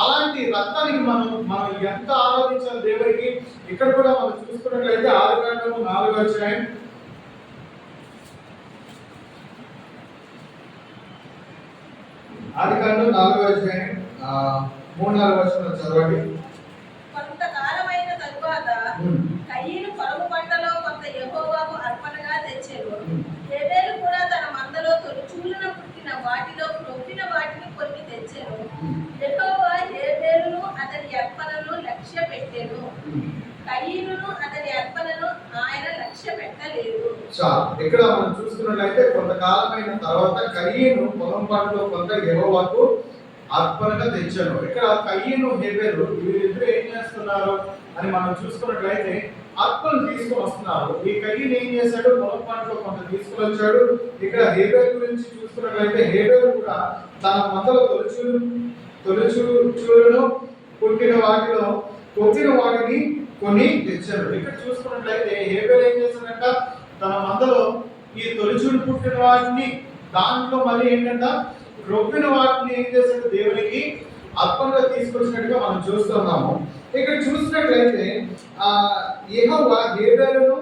అలాంటి రక్తానికి మనం ఎంత ఆరాధించాలి దేవుడికి? ఇక్కడ కూడా మనం చూసుకున్నట్లయితే 6:4 అధ్యాయం, ఆదికాండం 4వ అధ్యాయం 3-4 వచనాలు చదవండి. కొంతకాలమైన తరువాత కయీను పొలము పంటలో కొంత యెహోవాకు అర్పణగా తెచ్చెను. హేబెలు కూడా తన మందలో తొలిచూలున పుట్టిన వాటిలో క్రొవ్విన వాటిని కొన్ని తెచ్చెను. యెహోవా హేబెలును అతని అర్పణను లక్ష్య పెట్టెను, కయీనును అతని అర్పణను ఆయన లక్ష్య పెట్టలేదు. ఇక్కడ మనం చూసుకున్నట్లయితే కొంతకాలమైన తర్వాత కయీను పొలం పంటలో కొంత యెహోవాకు అర్పణగా తెచ్చాను. ఇక్కడ కయీను హేబెలు వీరిద్దరు ఏం చేస్తున్నారు అని మనం చూసుకున్నట్లయితే అర్పణ తీసుకొని వస్తున్నారు. ఈ కయీను ఏం చేశాడు? పొలం పంటలో కొంత తీసుకుని వచ్చాడు. ఇక్కడ హేబెలు గురించి చూసుకున్నట్లయితే హేబెలు కూడా తన మందలో తొలిచూలును పుట్టిన వాటిలో కొట్టిన వాటిని కొన్ని తెచ్చాడు. ఇక్కడ చూసుకున్నట్లయితే హేబెలు ఏం చేశాడంట? తన మందలో ఈ తొలిచూలు పుట్టిన వాటిని, దాంట్లో మళ్ళీ ఏంటంట రొబ్బిన వాటిని ఏం చేశాడు? దేవునికి అర్పణగా తీసుకొచ్చినట్టుగా మనం చూస్తున్నాము. ఇక్కడ చూసినట్లయితే యెహోవా హేబెలును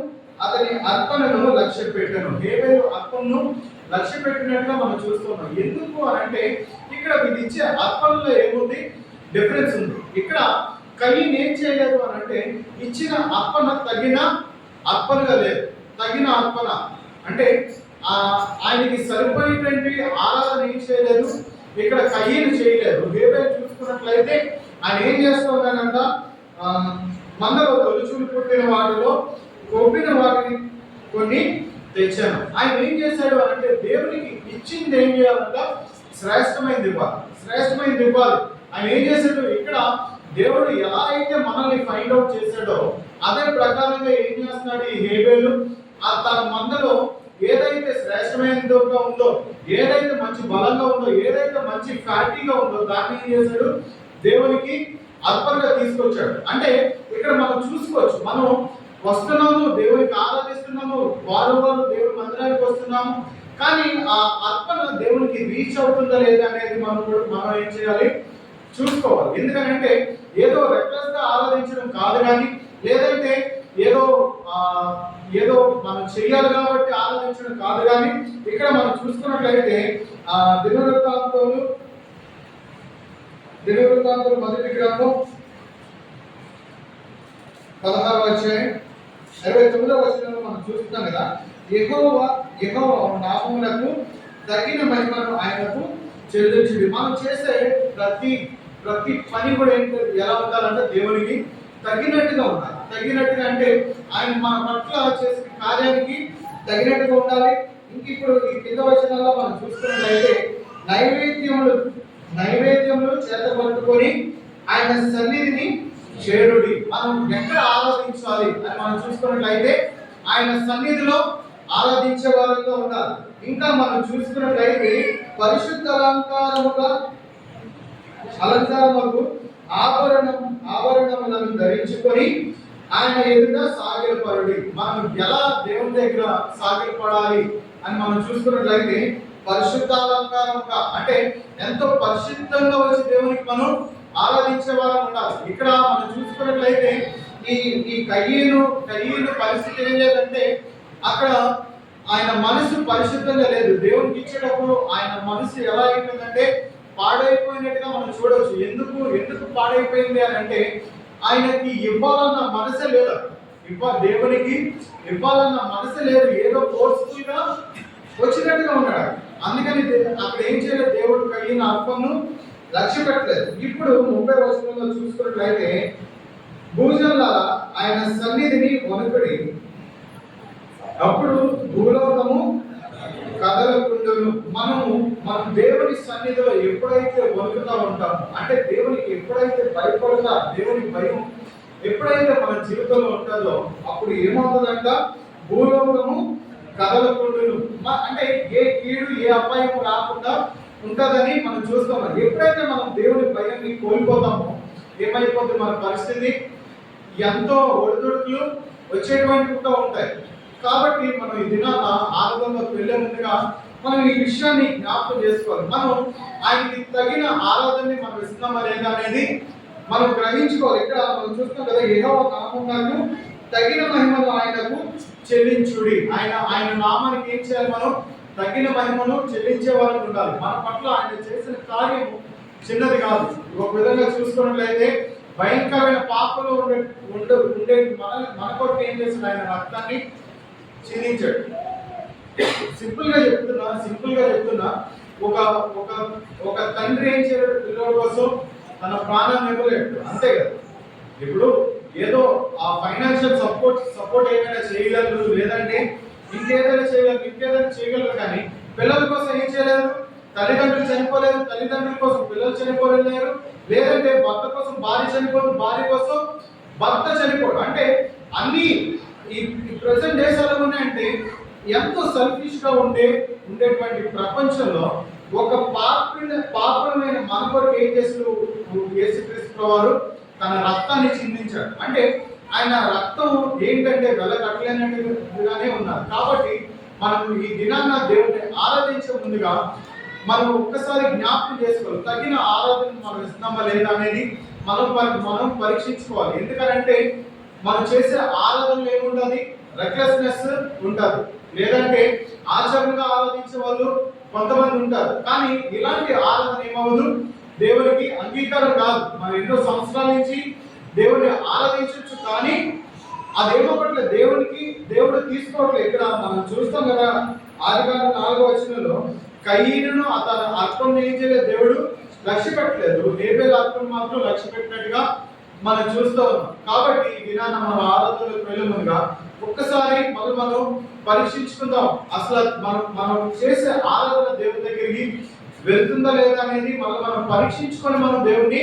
అతని అర్పణను లక్ష్య పెట్టాను. హేబెలు అర్పణను లక్ష్య పెట్టినట్టుగా మనం చూస్తున్నాం. ఎందుకు అని అంటే ఇక్కడ వీళ్ళు ఇచ్చే అర్పణలో ఏముంది? డిఫరెన్స్ ఉంది. ఇక్కడ కయీను ఏం చేయలేదు అని అంటే ఇచ్చిన అర్పణ తగిన అర్పణగా లేదు. తగిన అర్పణ అంటే ఆయనకి సరిపోయేటువంటి ఆరాధన ఏం చేయలేదు. ఇక్కడ కయీను చేయలేదు. హేబెలు చూసుకున్నట్లయితే ఆయన ఏం చేస్తున్నాడంట? మందలో తొలిచూలు పుట్టిన వాటిలో కొవ్విన వాటిని కొన్ని తెచ్చాను. ఆయన ఏం చేశాడు అని అంటే దేవునికి ఇచ్చింది ఏం చేయాలంట? శ్రేష్టమైనది ఇవ్వాలి. ఆయన ఏం చేశాడు? ఇక్కడ దేవుడు ఎలా అయితే మనల్ని ఫైండ్ అవుట్ చేశాడో అదే ప్రకారంగా ఏం చేస్తున్నాడు ఈ హేబెలు? తన మందలో ఏదైతే శ్రేష్టమైన బలమైనదిగా ఉందో, ఏదైతే మంచి బలంగా ఉందో, ఏదైతే మంచి ఫ్యాటీగా ఉందో దాన్ని ఏం చేశాడు, దేవునికి అర్పణగా తీసుకొచ్చాడు. అంటే ఇక్కడ మనం చూసుకోవచ్చు, మనం వస్తున్నాము, దేవునికి ఆరాధిస్తున్నాము, వారు దేవుని మందిరానికి వస్తున్నాము, కానీ ఆ అర్పణ దేవునికి రీచ్ అవుతుందా లేదా అనేది మనం ఏం చేయాలి, చూసుకోవాలి. ఎందుకంటే ఏదో రెక్లెస్ గా ఆరాధించడం కాదు, కానీ లేదంటే ఏదో మనం చెయ్యాలి కాబట్టి ఆరాధించడం కాదు, కానీ ఇక్కడ మనం చూసుకున్నట్లయితే దినవృత్తాంతులు మొదటి గ్రంథం 16వ అధ్యాయం 29వ వచనంలో మనం చూస్తున్నాం కదా, యెహోవా నామమునకు తగిన మహిమను ఆయనకు చెల్లించుడి. మనం చేసే ప్రతి పని కూడా ఏంటి, ఎలా ఉండాలంటే దేవునికి తగినట్టుగా ఉండాలి. తగినట్టుగా అంటే ఆయన మన పట్ల చేసిన కార్యానికి తగినట్టుగా ఉండాలి. ఇంక ఇప్పుడు ఈ కింద వచనాల్లో మనం చూసుకున్నట్లయితే నైవేద్యములు చేత పట్టుకొని ఆయన సన్నిధిని చేరుడి. మనం ఎక్కడ ఆరాధించాలి అని మనం చూసుకున్నట్లయితే ఆయన సన్నిధిలో ఆరాధించే వారితో ఉండాలి. ఇంకా మనం చూసుకున్నట్లయితే పరిశుద్ధ అలంకారములకు ఆభరణములను ధరించుకొని ఆయన ఎదుట సాగిలపడుడి. మనం ఎలా దేవుని దగ్గర సాగిలపడాలి అని మనం చూసుకున్నట్లయితే పరిశుద్ధ అలంకారంగా, అంటే ఎంతో పరిశుద్ధంగా వచ్చి దేవునికి మనం ఆరాధించే వారు ఉండాలి. ఇక్కడ మనం చూసుకున్నట్లయితే ఈ కయ్యను పరిస్థితి ఏం లేదంటే, అక్కడ ఆయన మనసు పరిశుద్ధంగా లేదు. దేవునికి ఇచ్చేటప్పుడు ఆయన మనసు ఎలా అయిపోయిందంటే పాడైపోయినట్టుగా మనం చూడవచ్చు. ఎందుకు పాడైపోయింది అని అంటే, ఆయనకి ఇవ్వాలన్న మనసే లేదు. దేవునికి ఇవ్వాలన్న మనసే లేదు, ఏదో ఫోర్స్ఫుల్ గా వచ్చినట్టుగా ఉన్నాడు. అందుకని అక్కడ ఏం చేయలేదు, దేవుడు కయ్యన అర్పణను లక్ష్య పెట్టలేదు. ఇప్పుడు 30వ వచనంలో చూసుకున్నట్లయితే భూజనుల ఆయన సన్నిధిని వణుకుడి, అప్పుడు భూలోకము కదలకుండును. మన దేవుని సన్నిధిలో ఎప్పుడైతే వణుకుతా ఉంటామో, అంటే దేవునికి ఎప్పుడైతే భయపడతా, దేవుని భయం ఎప్పుడైతే మన జీవితంలో ఉంటుందో అప్పుడు ఏమవుతుందంట, భూలోకము కదలకుండును. అంటే ఏ కీడు ఏ అపాయం రాకుండా ఉంటుందని మనం చూస్తాం. ఎప్పుడైతే మనం దేవుని భయాన్ని కోల్పోతామో ఏమైపోతుంది మన పరిస్థితి, ఎంతో ఒడిదుడుకులు వచ్చేటువంటిగా ఉంటాయి. కాబట్టి మనం ఈ దినాన ఆరాధనలోకి వెళ్ళే ముందుగా మనం ఈ విషయాన్ని జ్ఞాపకం చేసుకోవాలి. మనం ఆయనకి తగిన ఆరాధనని మనం ఇస్తున్నామా లేదా అనేది మనం గ్రహించుకోవాలి. ఇక్కడ మనం చూస్తాం కదా, యెహోవా నామమునకు తగిన మహిమను ఆయనకు చెల్లించుడి. ఆయన నామానికి ఏం చేయాలి, మనం తగిన మహిమను చెల్లించే వాళ్ళకి ఉండాలి. మన పట్ల ఆయన చేసిన కార్యం చిన్నది కాదు. ఒక విధంగా చూసుకున్నట్లయితే భయంకరమైన పాపంలో ఉండే మన కొరకు ఏం చేశాడు, ఆయన రక్తాన్ని చిందించాడు. సింపుల్ గా చెప్తున్నా ఒక తండ్రి ఏం చేయడు పిల్లల కోసం తన ప్రాణాన్ని ఇవ్వలేడు, అంతే కదా. ఇప్పుడు ఏదో ఆ ఫైనాన్షియల్ సపోర్ట్ ఏమైనా చేయగలరు, లేదంటే ఇంకేదైనా చేయగలరు, కానీ పిల్లల కోసం ఏం చేయలేరు. తల్లిదండ్రులు చనిపోలేరు, తల్లిదండ్రుల కోసం పిల్లలు చనిపోలేరు, లేదంటే భర్త కోసం భార్య చనిపోదు, భార్య కోసం భర్త చనిపోడు. అంటే అన్ని ఈ ప్రెసెంట్ డేస్ ఎలా ఉన్నాయంటే, ఎంతో సెల్ఫిష్ గా ఉండేటువంటి ప్రపంచంలో ఒక పాపమైన మన కొరకు ఏం చేస్తూ యేసుక్రీస్తు వారు తన రక్తాన్ని చిందించాడు. అంటే ఆయన రక్తం ఏంటంటే వెలకట్టలేనట్టుగానే ఉన్నారు. కాబట్టి మనం ఈ దినాన్న దేవుడిని ఆరాధించే ముందుగా మనం ఒక్కసారి జ్ఞాపకం చేసుకోవాలి, తగిన ఆరాధన మనం ఇస్తున్నామా లేదా అనేది మనం పరీక్షించుకోవాలి. ఎందుకంటే మనం చేసే ఆరాధనలో ఏముంటుంది, రెక్లెస్నెస్ ఉంటుంది, లేదంటే ఆచరణగా ఆరాధించే వాళ్ళు కొంతమంది ఉంటారు. కానీ ఇలాంటి ఆరాధన ఏమవ్వదు, దేవునికి అంగీకారం కాదు. మనం ఎన్నో సంవత్సరాల నుంచి దేవుడిని ఆరాధించవచ్చు, కానీ అదేమోట్లే దేవుడు తీసుకోవట్లేదు. ఇక్కడ మనం చూస్తాం కదా, ఆదికాండం 4వ వచనంలో కయీనును అతను అర్పణ ఏం చేయలేదు, దేవుడు లక్ష్య పెట్టలేదు. హేబెల్ అర్పణ మాత్రం లక్ష్య పెట్టినట్టుగా మనం చూస్తూ ఉన్నాం. కాబట్టి ఈ దినాన మన ఆరాధనలకు వెళ్ళే ముందుగా ఒక్కసారి మనం పరీక్షించుకుందాం, అసలు మనం చేసే ఆరాధన దేవుని దగ్గరికి వెళ్తుందా లేదా అనేది మనం పరీక్షించుకొని మనం దేవుని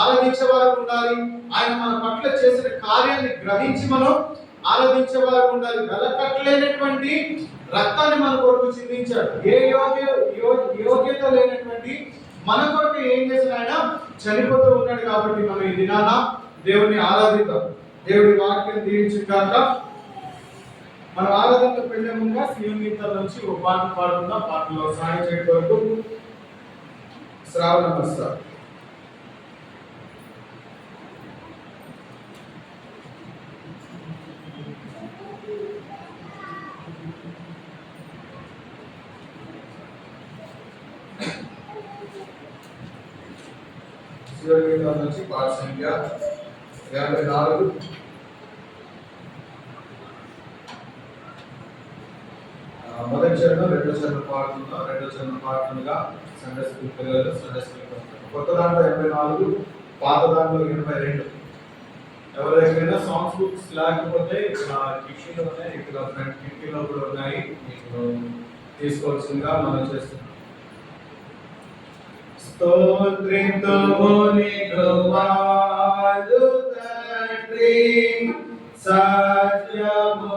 ఆరాధించే వారు ఉండాలి. ఆయన మన పట్ల చేసిన కార్యాన్ని గ్రహించి మనం ఆరాధించే వారు ఉండాలి. వెలకట్టలేనటువంటి రక్తాన్ని మన కొరకు చిందించాడు. ఏ యోగ్యత లేనటువంటి మన కొరకు ఏం చేసిన ఆయన చనిపోతూ ఉన్నాడు. కాబట్టి మనం ఈ దినాన దేవుని ఆరాధిద్దాం. దేవుడి వాక్యం దీవించుగాక. మన ఆరాధనలో పెళ్లి ముందుగా సియోన్ గీతాల నుంచి ఒక పాట పాడుకుందాం. పాటలో సాయం చేయడం వరకు శ్రావణ నమస్కారం. నుంచి పాట సంఖ్య 54. మొదటి చరణం రెండో చరణం పాడుతున్నాం. రెండో చరణం పాడుతుండగా సండే స్కూల్ పిల్లలు సండే స్కూల్ కొత్త దాంట్లో 84, పాత దాంట్లో 82. ఎవరైనా సాంగ్స్ బుక్స్ లేకపోతే కిటికీలోనే ఇక్కడ ఫ్రంట్ కిటికీలో కూడా ఉన్నాయి, మీకు తీసుకోవాల్సిందిగా మనం చేస్తున్నాం. స్తోత్రితుము నీకువాడు తండ్రి, సత్యముతో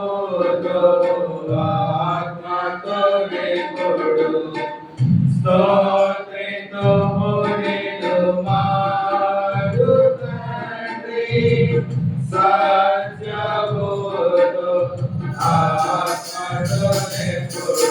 ఆత్మతో నింపుడు. స్తోత్రితుము నీకువాడు తండ్రి, సత్యముతో ఆత్మతో నింపుడు.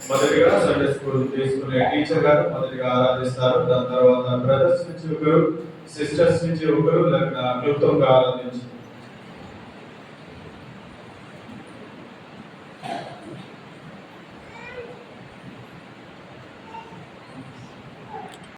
మొదటిగా సండే స్కూల్ తీసుకునే టీచర్ గారు మొదటిగా ఆరాధిస్తారు. దాని తర్వాత బ్రదర్స్ నుంచి ఒకరు, సిస్టర్స్ నుంచి ఒకరు క్లుప్తంగా ఆరాధించారు.